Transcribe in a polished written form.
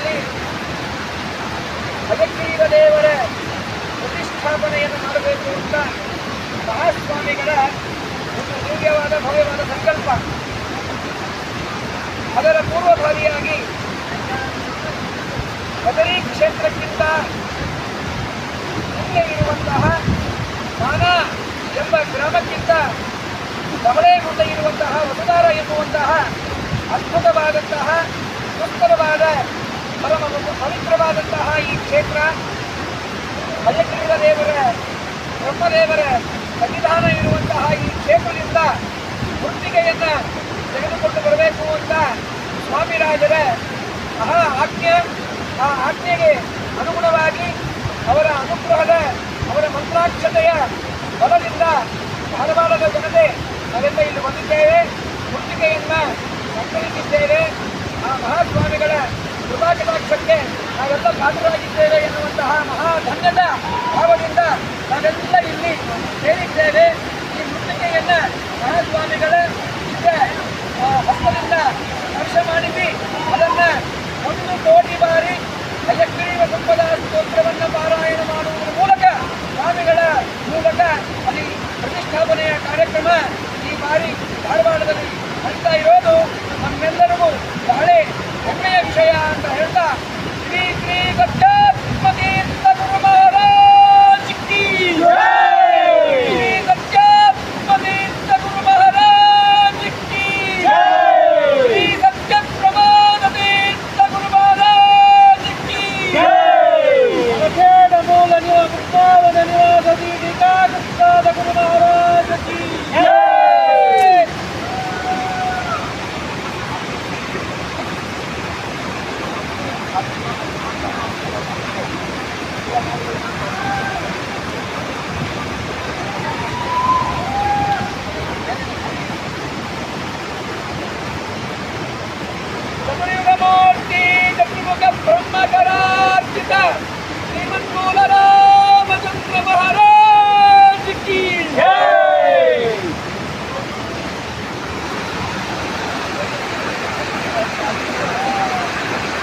ಕ್ಷೇತ್ರದಲ್ಲಿ ಹಯಗ್ರೀವ ದೇವರ ಪ್ರತಿಷ್ಠಾಪನೆಯನ್ನು ಮಾಡಬೇಕು ಅಂತ ಮಹಾಸ್ವಾಮಿಗಳ ಒಂದು ದಿವ್ಯವಾದ ಭವ್ಯವಾದ ಸಂಕಲ್ಪ. ಅದರ ಪೂರ್ವಭಾವಿಯಾಗಿ ಬದರಿ ಕ್ಷೇತ್ರಕ್ಕಿಂತ ಮುಂದೆ ಇರುವಂತಹ ಮಾನ ಎಂಬ ಗ್ರಾಮಕ್ಕಿಂತ ಬಹಳೇ ಮುಂದೆ ಇರುವಂತಹ ವಸುಧಾರ ಎನ್ನುವಂತಹ ಅದ್ಭುತವಾದಂತಹ ಸುಂದರವಾದ ಪರಮ ಪವಿತ್ರವಾದಂತಹ ಈ ಕ್ಷೇತ್ರ ಹಯಗ್ರೀವ ದೇವರ ಬ್ರಹ್ಮದೇವರ ಸನ್ನಿಧಾನ ಇರುವಂತಹ ಈ ಕ್ಷೇತ್ರದಿಂದ ಮುತ್ತಿಗೆಯನ್ನು ತೆಗೆದುಕೊಂಡು ಬರಬೇಕು ಅಂತ ಸ್ವಾಮಿರಾಜರ ಮಹಾ ಆಜ್ಞೆ. ಆ ಆಜ್ಞೆಗೆ ಅನುಗುಣವಾಗಿ ಅವರ ಅನುಗ್ರಹದ ಅವರ ಮಂತ್ರಾಕ್ಷತೆಯ ಬಲದಿಂದ ಧಾರವಾಡದ ಜನತೆ ನಾವೆಲ್ಲ ಇಲ್ಲಿ ಬಂದಿದ್ದೇವೆ, ಮುತ್ತಿಗೆಯನ್ನು ಸಂಗ್ರಹಿಸಿದ್ದೇವೆ. ಆ ಮಹಾಸ್ವಾಮಿಗಳ ಕೃಪಾಕಟಾಕ್ಷಕ್ಕೆ ನಾವೆಲ್ಲ ಪಾತ್ರರಾಗಿದ್ದೇವೆ ಎನ್ನುವಂತಹ ಮಹಾಧನ್ಯದ ಭಾವದಿಂದ ನಾವೆಲ್ಲ ಇಲ್ಲಿ ಸೇರಿದ್ದೇವೆ. ಈ ಮುತ್ತಿಗೆಯನ್ನು ಮಹಾಸ್ವಾಮಿಗಳ ಹಸ್ತದಿಂದ ಸ್ಪರ್ಶ ಮಾಡಿಸಿ ಅದನ್ನು 1 ಕೋಟಿ ಬಾರಿ ಹಯಗ್ರೀವ ಸಂಪದ ಸ್ತೋತ್ರವನ್ನು ಪಾರಾಯಣ ಮಾಡುವುದರ ಮೂಲಕ ಸ್ವಾಮಿಗಳ ಮೂಲಕ ಅಲ್ಲಿ ಪ್ರತಿಷ್ಠಾಪನೆಯ ಕಾರ್ಯಕ್ರಮ ಈ ಬಾರಿ ಧಾರವಾಡದಲ್ಲಿ ನಡೀತಾ ಇರೋದು ನಮ್ಮೆಲ್ಲರಿಗೂ ಬಹಳ ಹೆಮ್ಮೆಯ ವಿಷಯ ಅಂತ ಹೇಳ್ತಾ ಶ್ರೀ ಶ್ರೀ ಗಜಾಧಿಪತೀರ್ಥ ಗುರು ಮಹಾರಾಜ್ ಕಿ ಶ್ರೀ ಗಜಾಧಿಪತೀರ್ಥ ಗುರು ಮಹಾರಾಜ್ ಕಿ ಶ್ರೀ ಸತ್ಯಪ್ರಮಾಣ ತೀರ್ಥ ಗುರು ಮಹಾರಾಜ್ ಕಿ ಅಖೇಡ ಮೂಲ ವೃಂದಾವನ ನಿವಾಸ ದೀಪಿಕಾ ಗುಪ್ತಾದ ಗುರು ಮಹಾರಾಜ್ ಕಿ